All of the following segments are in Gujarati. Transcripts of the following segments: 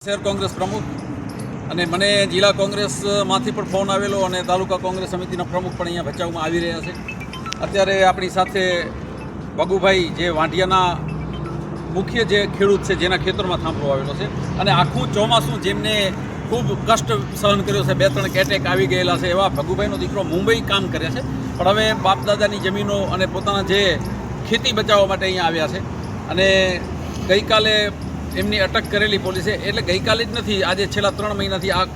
શહેર કોંગ્રેસ પ્રમુખ અને મને જિલ્લા કોંગ્રેસમાંથી પણ ફોન આવેલો અને તાલુકા કોંગ્રેસ સમિતિના પ્રમુખ પણ અહીંયા ભચાઉમાં આવી રહ્યા છે. અત્યારે આપણી સાથે ભગુભાઈ જે વાંઢિયાના મુખ્ય જે ખેડૂત છે, જેના ખેતરમાં થાંભલો આવેલો છે અને આખું ચોમાસું જેમને ખૂબ કષ્ટ સહન કર્યો છે, 2-3 એટેક આવી ગયેલા છે, એવા ભગુભાઈનો દીકરો મુંબઈ કામ કરે છે. પણ હવે બાપદાદાની જમીનો અને પોતાના જે ખેતી બચાવવા માટે અહીંયા આવ્યા છે અને ગઈકાલે એમની અટક કરેલી પોલીસે, એટલે ગઈકાલે જ નથી, આજે છેલ્લા 3 મહિનાથી આ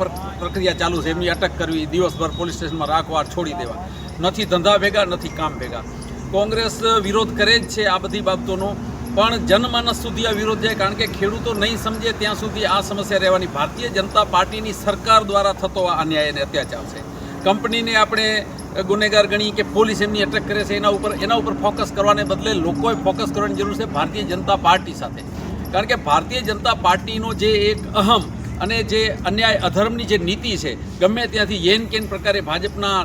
પ્રક્રિયા ચાલુ છે. એમની અટક કરવી, દિવસભર પોલીસ સ્ટેશનમાં રાખવા, છોડી દેવા, નથી ધંધા ભેગા, નથી કામ ભેગા. કોંગ્રેસ વિરોધ કરે જ છે આ બધી બાબતોનો, પણ જનમાનસ સુધી આ વિરોધ જાય, કારણ કે ખેડૂતો નહીં સમજે ત્યાં સુધી આ સમસ્યા રહેવાની. ભારતીય જનતા પાર્ટીની સરકાર દ્વારા થતો આ અન્યાય અને અત્યાચાર છે. કંપનીને આપણે ગુનેગાર ગણી કે પોલીસ એમની અટક કરે છે, એના ઉપર ફોકસ કરવાને બદલે લોકોએ ફોકસ કરવાની જરૂર છે ભારતીય જનતા પાર્ટી સાથે. કારણ કે ભારતીય જનતા પાર્ટીનો જે એક અહમ અને જે અન્યાય અધર્મની જે નીતિ છે, ગમે ત્યાંથી યેન કેન પ્રકારે ભાજપના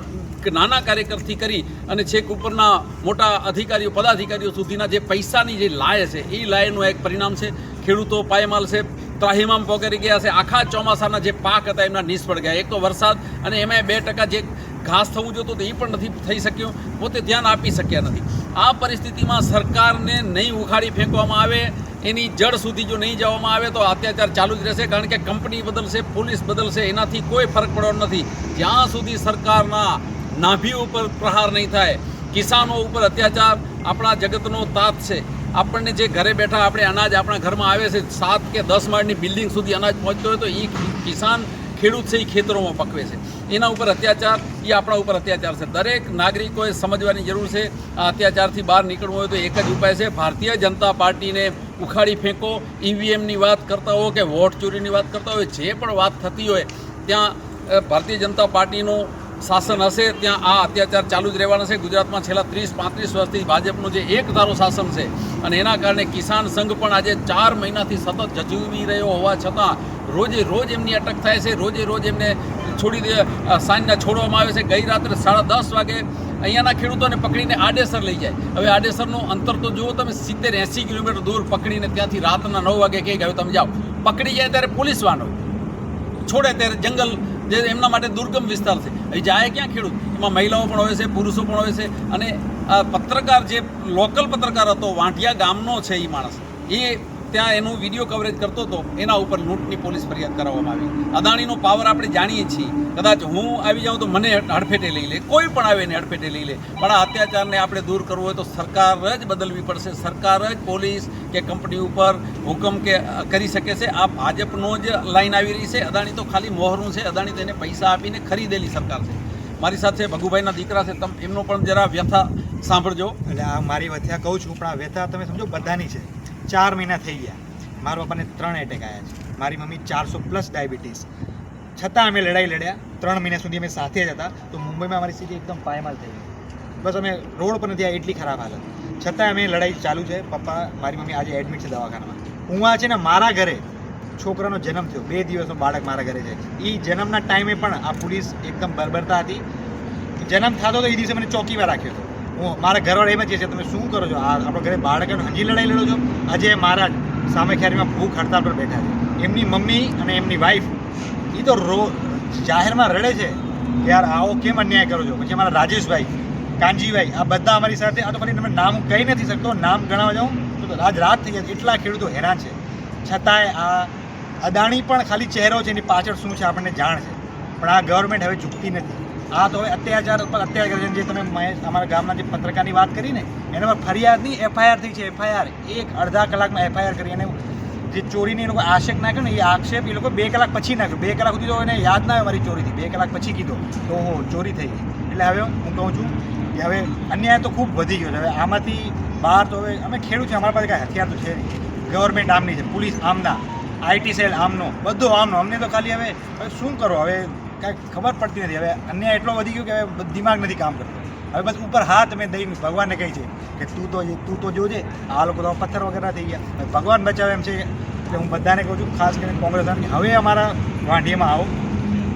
નાના કાર્યકરથી કરી અને છેક ઉપરના મોટા અધિકારીઓ, પદાધિકારીઓ સુધીના જે પૈસાની જે લાય છે, એ લાયનું એક પરિણામ છે. ખેડૂતો પાયમાલ છે, ત્રાહિમામ પોકારી ગયા છે. આખા ચોમાસાના જે પાક હતા એમના નિષ્ફળ ગયા. એક તો વરસાદ અને એમાં 2% જે ઘાસ થવું જોતું એ પણ નથી થઈ શક્યું, પોતે ધ્યાન આપી શક્યા નથી. આ પરિસ્થિતિમાં સરકારને નહીં ઉખાડી ફેંકવામાં આવે, એની જડ સુધી જો નહીં જવામાં આવે તો અત્યાચાર ચાલુ જ રહેશે. કારણ કે કંપની બદલશે, પોલીસ બદલશે, એનાથી કોઈ ફરક પડવાનો નથી જ્યાં સુધી સરકારના નાભી ઉપર પ્રહાર નહીં થાય. કિસાનો ઉપર અત્યાચાર આપણા જગતનો તાત છે. આપણને જે ઘરે બેઠા આપણે અનાજ આપણા ઘરમાં આવે છે, 7 કે 10 માળની બિલ્ડિંગ સુધી અનાજ પહોંચતો હોય તો એ કિસાન ખેડૂત છે, એ ખેતરોમાં પકવે છે. એના ઉપર અત્યાચાર, એ આપણા ઉપર અત્યાચાર છે. દરેક નાગરિકોએ સમજવાની જરૂર છે. આ અત્યાચારથી બહાર નીકળવું હોય તો એક જ ઉપાય છે, ભારતીય જનતા પાર્ટીને ઉખાડી ફેંકો. ઈવીએમની વાત કરતા હોય કે વોટ ચોરીની વાત કરતા હોય, જે પણ વાત થતી હોય ત્યાં ભારતીય જનતા પાર્ટીનું શાસન હશે, ત્યાં આ અત્યાચાર ચાલુ જ રહેવાના છે. ગુજરાતમાં છેલ્લા 30-35 વર્ષથી ભાજપનું જે એક ધારો શાસન છે અને એના કારણે કિસાન સંઘ પણ આજે 4 મહિનાથી સતત જજુમી રહ્યો હોવા છતાં રોજે રોજ એમની અટક થાય છે, રોજે રોજ એમને સાંજના છોડવામાં આવે છે. ગઈ રાત્રે 10:30 વાગે અહીંયાના ખેડૂતોને પકડીને આડેસર લઈ જાય. હવે આડેસરનું અંતર તો જુઓ તમે, 70-80 કિલોમીટર દૂર પકડીને ત્યાંથી રાતના 9 વાગે કહે કે તમે જાઓ. પકડી જાય ત્યારે પોલીસ વાન હોય, છોડે ત્યારે જંગલ જે એમના માટે દુર્ગમ વિસ્તાર છે, એ જાય ક્યાં ખેડૂત? એમાં મહિલાઓ પણ હોય છે, પુરુષો પણ હોય છે. અને આ પત્રકાર, જે લોકલ પત્રકાર હતો, વાંઢિયા ગામનો છે એ માણસ, એ ત્યાં એનું વિડીયો કવરેજ કરતો હતો, એના ઉપર લૂંટની પોલીસ ફરિયાદ કરાવવામાં આવી. અદાણીનો પાવર આપણે જાણીએ છીએ. કદાચ હું આવી જાઉં તો મને હડફેટે લઈ લે, કોઈ પણ આવે ને હડફેટે લઈ લે. પણ આ અત્યાચારને આપણે દૂર કરવું હોય તો સરકાર જ બદલવી પડશે. સરકાર જ પોલીસ કે કંપની ઉપર હુકમ કે કરી શકે છે. આ ભાજપનો જ લાઈન આવી રહી છે. અદાણી તો ખાલી મોહરું છે. અદાણી તેને પૈસા આપીને ખરીદેલી સરકાર છે. મારી સાથે ભગુભાઈના દીકરા છે, તમે એમનો પણ જરા વ્યથા સાંભળજો. એટલે આ મારી વ્યથા કહું છું, પણ આ વ્યથા તમે સમજો બધાની છે. 4 મહિના થઈ ગયા, મારા પપ્પાને 3 એટેક આવ્યા છે, મારી મમ્મી 400+ ડાયાબિટીસ, છતાં અમે લડાઈ લડ્યા. 3 મહિના સુધી અમે સાથે જ હતા. તો મુંબઈમાં અમારી સ્થિતિ એકદમ પાયમાલ થઈ ગઈ. બસ અમે રોડ પર નથી આવ્યા, એટલી ખરાબ હાલત. છતાં અમે લડાઈ ચાલુ છે. પપ્પા, મારી મમ્મી આજે એડમિટ છે દવાખાનામાં. હું આ છે ને, મારા ઘરે છોકરાનો જન્મ થયો, 2 દિવસનો બાળક મારા ઘરે છે. એ જન્મના ટાઈમે પણ આ પોલીસ એકદમ બરબરતા હતી. જન્મ થતો તો એ દિવસે મને ચોકીમાં રાખ્યો હતો. હું મારા ઘરવાળા એમ જ છે, તમે શું કરો છો? આપણો ઘરે બાળકનો હજી લડાઈ લડો છો? આજે મારા સામે ખેરીમાં ભૂખ હડતાલ પર બેઠા છે. એમની મમ્મી અને એમની વાઈફ એ તો જાહેરમાં રડે છે કે યાર આવો કેમ અન્યાય કરો છો. પછી અમારા રાજેશભાઈ, કાનજીભાઈ, આ બધા અમારી સાથે. આ તો ફરી તમે નામ હું કહી નથી શકતો, નામ ગણાવવા જાઉં તો રાત થઈ જાય. એટલા ખેડૂતો હેરાન છે. છતાંય આ અદાણી પણ ખાલી ચહેરો છે, એની પાછળ શું છે આપણને જાણ છે. પણ આ ગવર્મેન્ટ હવે ઝૂકતી નથી. આ તો હવે અત્યાચાર પર અત્યાચાર કરે છે. જે તમે અમારા ગામના જે પત્રકારની વાત કરી ને, એના પર ફરિયાદ નહીં, FIR થઈ છે. FIR અડધા કલાકમાં FIR કરી. અને જે ચોરીને એ લોકો આક્ષેપ નાખ્યો ને, એ આક્ષેપ એ લોકો 2 કલાક પછી નાખ્યો. 2 કલાક સુધી તો એને યાદ ના આવે મારી ચોરી થઈ. 2 કલાક પછી કીધો તો ચોરી થઈ ગઈ. એટલે હવે હું કહું છું કે હવે અન્યાય તો ખૂબ વધી ગયો છે. હવે આમાંથી બહાર તો હવે અમે ખેડૂત છે, અમારા પાસે કાંઈ હથિયાર તો છે નહીં. ગવર્મેન્ટ આમની છે, પોલીસ આમના, IT સેલ આમનો, બધું આમનો. અમને તો ખાલી હવે શું કરો, હવે કાંઈ ખબર પડતી નથી. હવે અન્યાય એટલો વધી ગયો કે હવે દિમાગ નથી કામ કરતો. હવે બસ ઉપર હાથ અમે દઈને ભગવાનને કહી છે કે તું તો જોજે. આ લોકો તો પથ્થર વગેરે થઈ ગયા. ભગવાન બચાવે એમ છે. એટલે હું બધાને કહું છું, ખાસ કરીને કોંગ્રેસ, હવે અમારા વાંઢીમાં આવો.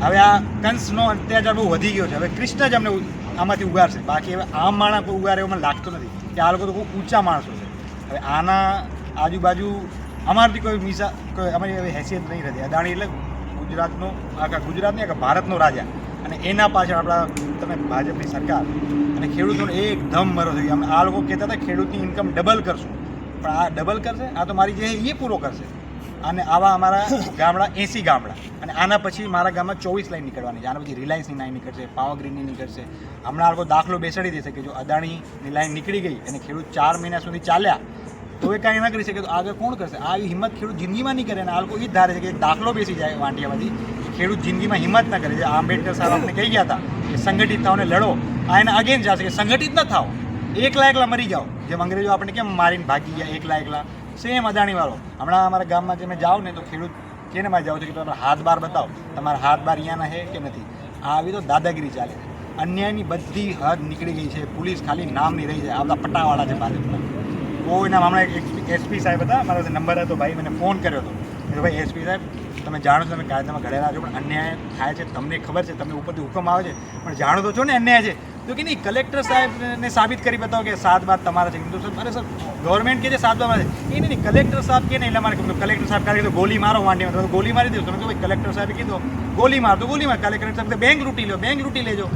હવે આ કંસનો અત્યાચાર બહુ વધી ગયો છે. હવે કૃષ્ણ જ અમને આમાંથી ઉગારશે. બાકી હવે આમ માણસ ઉગારે એવું મને લાગતું નથી કે આ લોકો તો ખૂબ ઊંચા માણસો છે. હવે આના આજુબાજુ અમારથી કોઈ અમારી એવી હેસિયત નહીં રહેતી. અદાણી એટલે ગુજરાતનો, આખા ગુજરાતની આખા ભારતનો રાજા, અને એના પાછળ આપણા તમે ભાજપની સરકાર અને ખેડૂતોને એકદમ મરો થઈ ગયો. આ લોકો કહેતા હતા ખેડૂતની ઇન્કમ ડબલ કરશું, પણ આ ડબલ કરશે? આ તો મારી જે એ પૂરો કરશે. અને આવા અમારા ગામડા 80 ગામડા, અને આના પછી મારા ગામમાં 24 લાઈન નીકળવાની છે. આના પછી રિલાયન્સની લાઈન નીકળશે, પાવર ગ્રીનની નીકળશે. હમણાં આ લોકો દાખલો બેસાડી દેશે કે જો અદાણીની લાઈન નીકળી ગઈ અને ખેડૂત 4 મહિના સુધી ચાલ્યા તો એ કાંઈ ના કરી શકે, તો આગળ કોણ કરશે? આવી હિંમત ખેડૂત જિંદગીમાં નહીં કરે. અને આ લોકો એ જ ધારે છે કે એક દાખલો બેસી જાય વાંટિયામાંથી, ખેડૂત જિંદગીમાં હિંમત ના કરે. જે આંબેડકર સાહેબ આપણે કહી ગયા હતા કે સંગઠિત થાવ ને લડો, આ એને અગેન જશે કે સંગઠિત ન થાવ, એકલા મરી જાઓ. જેમ અંગ્રેજો આપણે કેમ મારીને ભાગી ગયા એકલા, સેમ અદાણીવાળો. હમણાં અમારા ગામમાં તમે જાઓ ને તો ખેડૂત કેને માં જાઓ છો કે તમારા હાથ બાર બતાવો, તમારા હાથ બાર અહીંયાના છે કે નથી. આવી તો દાદાગીરી ચાલે છે. અન્યાયની બધી હદ નીકળી ગઈ છે. પોલીસ ખાલી નામની રહી છે. આ બધા પટ્ટાવાળા છે ભાજપના. કોઈના હમણાં એસપી સાહેબ હતા, મારો નંબર હતો, ભાઈ મને ફોન કર્યો હતો કે ભાઈ એસપી સાહેબ તમે જાણો છો, તમે કાયદામાં ઘડેલા છો, પણ અન્યાય થાય છે, તમને ખબર છે, તમને ઉપરથી હુકમ આવે છે, પણ જાણો તો છો ને અન્યાય છે. તો કે નહીં, કલેક્ટર સાહેબને સાબિત કરી બતાવો કે 7 બાર તમારા છે. તો સર અરે સર ગવર્મેન્ટ કે છે 7 બાર છે, એ નહીં કલેક્ટર સાહેબ કે નહીં. એટલે મારે કીધું કલેક્ટર સાહેબ કાલે કીધું ગોલી મારો વાંડીમાં, તમે ગોલી મારી દો. તમે કહો ભાઈ કલેક્ટર સાહેબે કીધું ગોલી માર, તો ગોલી માર. કલેક્ટર સાહેબ બેંક લૂંટી લો, બેંક લૂંટી લેજો.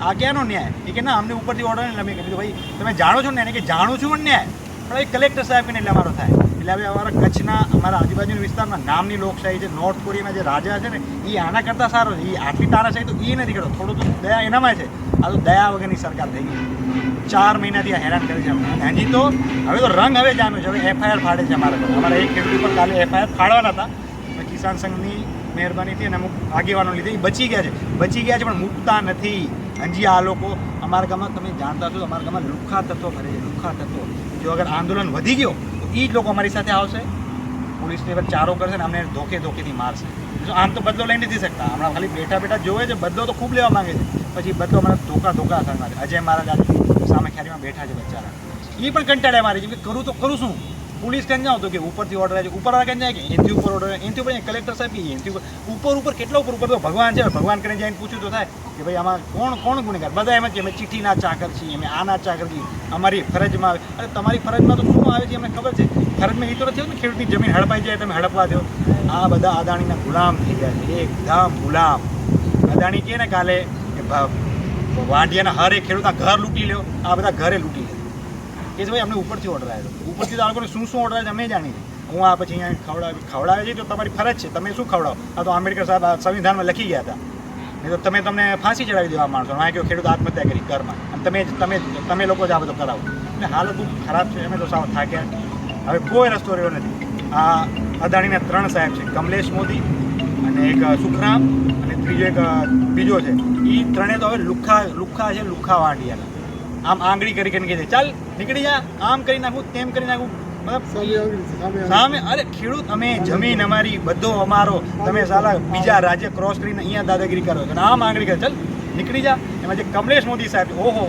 આ ક્યાંનો ન્યાય? એ કે ના અમને ઉપરથી ઓર્ડર નહીં. અમે કીધું ભાઈ તમે જાણો છો ને એને કે જાણું છું પણ ન્યાય, પણ એ કલેક્ટર સાહેબ કે એટલે અમારો થાય. એટલે હવે અમારા કચ્છના અમારા આજુબાજુના વિસ્તારમાં નામની લોકશાહી છે, નોર્થ કોરિયાના જે રાજા છે ને એ આના કરતાં સારો છે. એ આટલી તારાશાહી તો એ નથી કરતો, થોડું તો દયા એનામાં છે. આ તો દયા વગરની સરકાર થઈ ગઈ. 4 મહિનાથી આ હેરાન કરે છે. હજી તો હવે તો રંગ હવે જામ્યો છે. હવે એફઆઈઆર ફાડે છે અમારા પર. અમારા એક ખેડૂત ઉપર કાલે એફઆઈઆર ફાડવાના હતા, કિસાન સંઘની મહેરબાનીથી અને અમુક આગેવાનો લીધે એ બચી ગયા છે, પણ મૂકતા નથી. હજી આ લોકો અમારા ગામમાં તમે જાણતા છો, અમારા ગામમાં લુખ્ખા તત્વો ફરે છે. લુખ્ખા તત્વો જો અગર આંદોલન વધી ગયો તો એ જ લોકો અમારી સાથે આવશે, પોલીસને પર ચારો કરશે ને અમને ધોકેથી મારશે. જો આમ તો બદલો લઈ નથી શકતા. હમણાં ખાલી બેઠા જોવે છે, બદલો તો ખૂબ લેવા માંગે છે, પછી બદલો મને ધોકા કરનાર. અજય મારા સામે ખ્યારીમાં બેઠા છે બચારા, એ પણ કંટાળ્યા મારી છે કે કરું તો કરું શું. પોલીસ કેમ જાઓ તો કે ઉપરથી ઓર્ડર આવે છે, ઉપરવાળા કેમ જાય કે એનથી ઉપર ઓર્ડર, એનથી ઉપર કલેક્ટર સાહેબ કે એનથી ઉપર કેટલા ઉપર તો ભગવાન છે. ભગવાન કરીને જઈને પૂછ્યું તો થાય કે ભાઈ આમાં કોણ ગુનેગાર? બધા એમ જ કે અમે ચિઠ્ઠીના ચાકર છીએ, અમે આના ચાકર છીએ, અમારી ફરજમાં આવે. અરે તમારી ફરજમાં તો શું આવે છે અમને ખબર છે. ફરજમાં એ તો નથી ને ખેડૂતની જમીન હડપાઈ જાય તમે હડપવા દો. આ બધા અદાણીના ગુલામ થઈ ગયા છે, એકદમ ગુલામ. અદાણી કહે ને કાલે કે વાંઢિયાના હર એક ખેડૂતના ઘર લૂંટી લ્યો, આ બધા ઘરે લૂંટી લે. કે છે ભાઈ અમને ઉપરથી ઓર્ડર આવ્યો, ઉપરથી તો આ લોકોને શું ઓર્ડર આવે છે અમે જાણી છે. હું આ પછી અહીંયા ખવડાવે છે તો તમારી ફરજ છે, તમે શું ખવડાવો? આ તો આંબેડકર સાહેબ આ સંવિધાનમાં લખી ગયા હતા. નહીં તો તમને ફાંસી ચડાવી દેવા માણસો. આ કહ્યું ખેડૂત આત્મહત્યા કરી ઘરમાં, અને તમે લોકો જ આ બધો કરાવો. એટલે હાલત ખૂબ ખરાબ છે. અમે તો સાવ થાક્યા. હવે કોઈ રસ્તો રહ્યો નથી. આ અદાણીના 3 સાહેબ છે, કમલેશ મોદી અને એક સુખરામ અને બીજો છે. એ ત્રણેય તો હવે લુખ્ખા છે, લુખ્ખા વાંઢિયાના. આમ આંગળી કરીને કહે છે ચાલ નીકળી જા, આમ કરી નાખું, તેમ કરી નાખું. સામે અરે ખેડૂત અમે જમીન અમારી બધો અમારો, તમે સાલા બીજા રાજ્ય ક્રોસ કરીને અહીંયા દાદાગીરી કરો છો, આમ આંગળી કરે ચાલ નીકળી જા. એમાં જે કમલેશ મોદી સાહેબ, ઓહો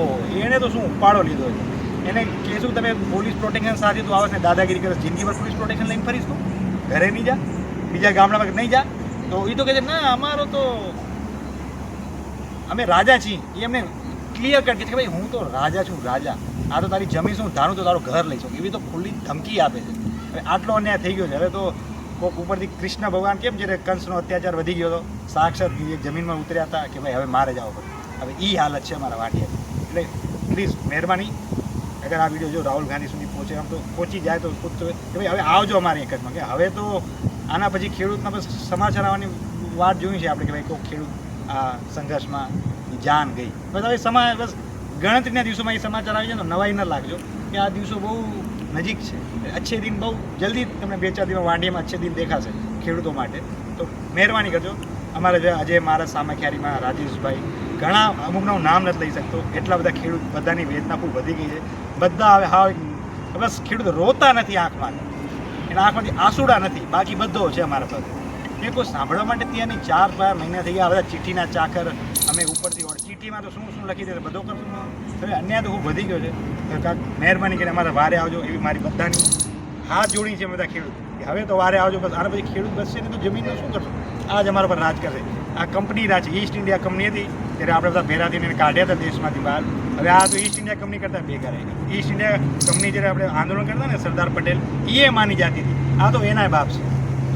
એને તો શું ઉપાડો લીધો છે. એને કહેશું તમે પોલીસ પ્રોટેક્શન સાથે તું આવે ને દાદાગીરી કરે, જિંદગીભર પોલીસ પ્રોટેક્શન લઈને ફરીશ તું, ઘરે નહીં જા, બીજા ગામડામાં નહીં જા. તો એ તો કહે છે ના અમારો તો અમે રાજા છીએ. એ એમને ક્લિયર કટ કે ભાઈ હું તો રાજા છું, રાજા. આ તો તારી જમીન શું ધારું તો તારું ઘર લઈ શકું, એવી તો ખુલ્લી ધમકી આપે છે. હવે આટલો અન્યાય થઈ ગયો છે. હવે તો કોઈક ઉપરથી કૃષ્ણ ભગવાન કેમ જ્યારે કંસનો અત્યાચાર વધી ગયો હતો, સાક્ષાત જમીનમાં ઉતર્યા હતા કે ભાઈ હવે મારે જવું પડે. હવે એ હાલત છે અમારા વાંટિયાની. એટલે પ્લીઝ મહેરબાની, અગર આ વિડીયો જો રાહુલ ગાંધી સુધી પહોંચે, આમ તો પહોંચી જાય તો કે ભાઈ હવે આવજો અમારી એકજમાં, કે હવે તો આના પછી ખેડૂતના બસ સમાચાર આવવાની વાત જોઈ છે આપણે કે ભાઈ કોઈ ખેડૂત આ સંઘર્ષમાં જાન ગઈ. બસ હવે બસ ગણતરીના દિવસોમાં એ સમાચાર આવી જાય તો નવાઈ ન લાગજો કે આ દિવસો બહુ નજીક છે. અચ્છે દિન બહુ જલ્દી તમને 2-4 દિવસ વાંડીમાં અચ્છે દિન દેખાશે ખેડૂતો માટે. તો મહેરબાની કરજો. અમારે જે આજે મારા સામખ્યારીમાં રાજેશભાઈ, ઘણા અમુકના હું નામ નથી લઈ શકતો, એટલા બધા ખેડૂત, બધાની વેદના ખૂબ વધી ગઈ છે. બધા હવે હા બસ ખેડૂત રોતા નથી આંખમાં, એના આંખમાંથી આંસુડા નથી, બાકી બધો છે અમારા સાથે. એ કોઈ સાંભળવા માટે ત્યાંની 4-5 મહિના થઈ ગયા. બધા ચિઠ્ઠીના ચાકર, અમે ઉપરથી ચિઠ્ઠીમાં તો શું લખી દે બધો કરશું. હવે અન્યાય તો ખૂબ વધી ગયો છે. કાંઈક મહેરબાની કરીને અમારા વારે આવજો એવી મારી બધાની હાથ જોડી છે બધા ખેડૂત. હવે તો વારે આવજો બસ. આના પછી ખેડૂત બચશે ને તો જમીનનું શું કરશું? આ જ અમારા પર રાજ કરશે. આ કંપની રાજ છે, ઈસ્ટ ઇન્ડિયા કંપની હતી ત્યારે આપણે બધા ભેરા થઈને કાઢ્યા હતા દેશમાંથી બહાર. હવે આ તો ઈસ્ટ ઇન્ડિયા કંપની કરતાં ભેગા રહી. ઈસ્ટ ઇન્ડિયા કંપની જ્યારે આપણે આંદોલન કરતા ને સરદાર પટેલ, એ માની જાતી હતી. આ તો એનાય બાપ છે.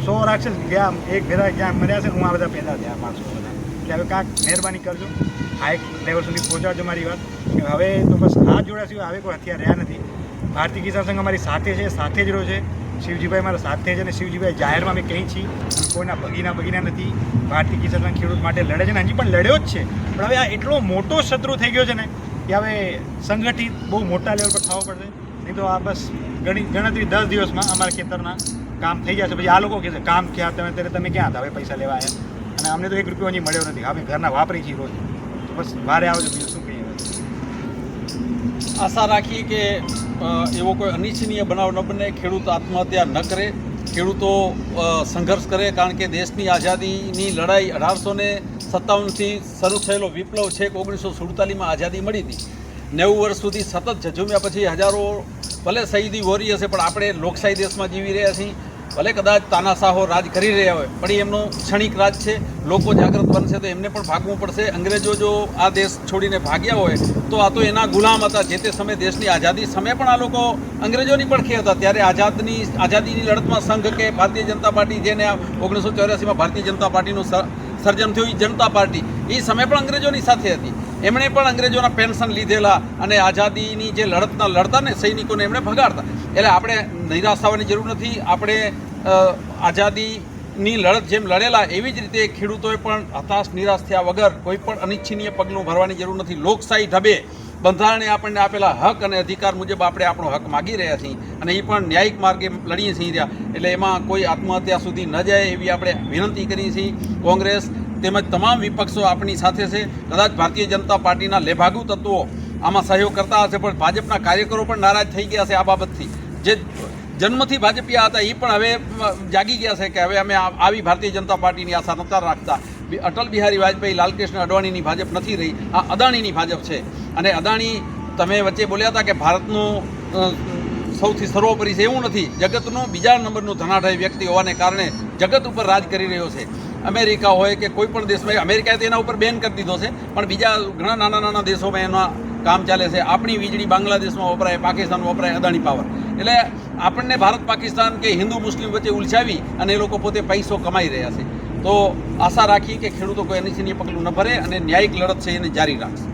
100 રાક્ષસ ગયા એક ભેરા ક્યાં મર્યા છે, હું આ બધા પેદા થયા 500 બધા. એટલે હવે કાંઈક મહેરબાની કરજો, આ એક લેવલ સુધી પહોંચાડજો મારી વાત. કે હવે તો બસ હાથ જોડ્યા સિવાય હવે કોઈ હથિયાર રહ્યા નથી. ભારતીય કિસાન સંઘ અમારી સાથે છે, સાથે જ રહ્યો છે. શિવજીભાઈ મારા સાથે છે, અને શિવજીભાઈ જાહેરમાં અમે કહી છીએ, કોઈના બગીના નથી. ભારતીય કિસાન સંઘ ખેડૂત માટે લડે છે ને હજી પણ લડ્યો જ છે. પણ હવે આ એટલો મોટો શત્રુ થઈ ગયો છે ને કે હવે સંગઠિત બહુ મોટા લેવલ પર થવો પડશે. નહીં તો આ બસ ગણતરી 10 દિવસમાં અમારા ખેતરના કામ થઈ જશે. પછી આ લોકો કહે છે કામ ક્યાં તમે ક્યાં હતા, હવે પૈસા લેવા આવ્યા, અને અમને તો 1 રૂપિયો હજી મળ્યો નથી. અમે ઘરના વાપરી છીએ રોજ. તો બસ વારે આવજો, બીજું શું કહીએ. આશા રાખીએ કે એવો કોઈ અનિચ્છનીય બનાવ ન બને, ખેડૂત આત્મહત્યા ન કરે, ખેડૂતો સંઘર્ષ કરે. કારણ કે દેશની આઝાદીની લડાઈ 1857થી શરૂ થયેલો વિપ્લવ છે કે 1947માં આઝાદી મળી હતી. 90 વર્ષ સુધી સતત ઝઝુમ્યા પછી હજારો ભલે શહીદી વોરી હશે, પણ આપણે લોકશાહી દેશમાં જીવી રહ્યા છીએ. ભલે કદાચ તાનાશાહો રાજ કરી રહ્યા હોય, પણ એ એમનો ક્ષણિક રાજ છે. લોકો જાગૃત બનશે તો એમને પણ ભાગવું પડશે. અંગ્રેજો જો આ દેશ છોડીને ભાગ્યા હોય તો આ તો એના ગુલામ હતા. જે તે સમયે દેશની આઝાદી સમયે પણ આ લોકો અંગ્રેજોની પડખે હતા. ત્યારે આઝાદીની લડતમાં સંઘ કે ભારતીય જનતા પાર્ટી, જેને 1984માં ભારતીય જનતા પાર્ટીનું સર્જન થયું, એ જનતા પાર્ટી એ સમયે પણ અંગ્રેજોની સાથે હતી. એમણે પણ અંગ્રેજોના પેન્શન લીધેલા અને આઝાદીની જે લડતા ને સૈનિકોને એમણે ભગાડતા. એટલે આપણે નિરાશ થવાની જરૂર નથી. આપણે આઝાદીની લડત જેમ લડેલા એવી જ રીતે ખેડૂતોએ પણ હતાશ નિરાશ થયા વગર કોઈ પણ અનિચ્છનીય પગલું ભરવાની જરૂર નથી. લોકશાહી ઢબે બંધારણે આપણને આપેલા હક અને અધિકાર મુજબ આપણે આપણો હક માગી રહ્યા છીએ, અને એ પણ ન્યાયિક માર્ગે લડીએ છીએ રહ્યા. એટલે એમાં કોઈ આત્મહત્યા સુધી ન જાય એવી આપણે વિનંતી કરીએ છીએ. કોંગ્રેસ તેમજ તમામ વિપક્ષો આપણી સાથે છે. કદાચ ભારતીય જનતા પાર્ટીના લેભાગુ તત્વો આમાં સહયોગ કરતા હશે, પણ ભાજપના કાર્યકરો પણ નારાજ થઈ ગયા છે આ બાબતથી. જે જન્મથી ભાજપિયા હતા એ પણ હવે જાગી ગયા છે કે હવે અમે આવી ભારતીય જનતા પાર્ટીની આશા નતા રાખતા. અટલ બિહારી વાજપેયી, લાલકૃષ્ણ અડવાણીની ભાજપ નથી રહી, આ અદાણીની ભાજપ છે. અને અદાણી, તમે વચ્ચે બોલ્યા હતા કે ભારતનું સૌથી સર્વોપરી છે, એવું નથી. જગતનું બીજા નંબરનું ધનાઢ્ય વ્યક્તિ હોવાને કારણે જગત ઉપર રાજ કરી રહ્યો છે. અમેરિકા હોય કે કોઈ પણ દેશમાં, અમેરિકાએ તેના ઉપર બેન કરી દીધો છે, પણ બીજા ઘણા નાના દેશોમાં એના કામ ચાલે છે. આપણી વીજળી બાંગ્લાદેશમાં વપરાય, પાકિસ્તાનમાં વપરાય, અદાણી પાવર. એટલે આપણને ભારત પાકિસ્તાન કે હિન્દુ મુસ્લિમ વચ્ચે ઉલઝાવી અને એ લોકો પોતે પૈસો કમાઈ રહ્યા છે. તો આશા રાખી કે ખેડૂતો કોઈ અનિચ્છનીય પગલું ન ભરે અને ન્યાયિક લડત છે એને જારી રાખશે.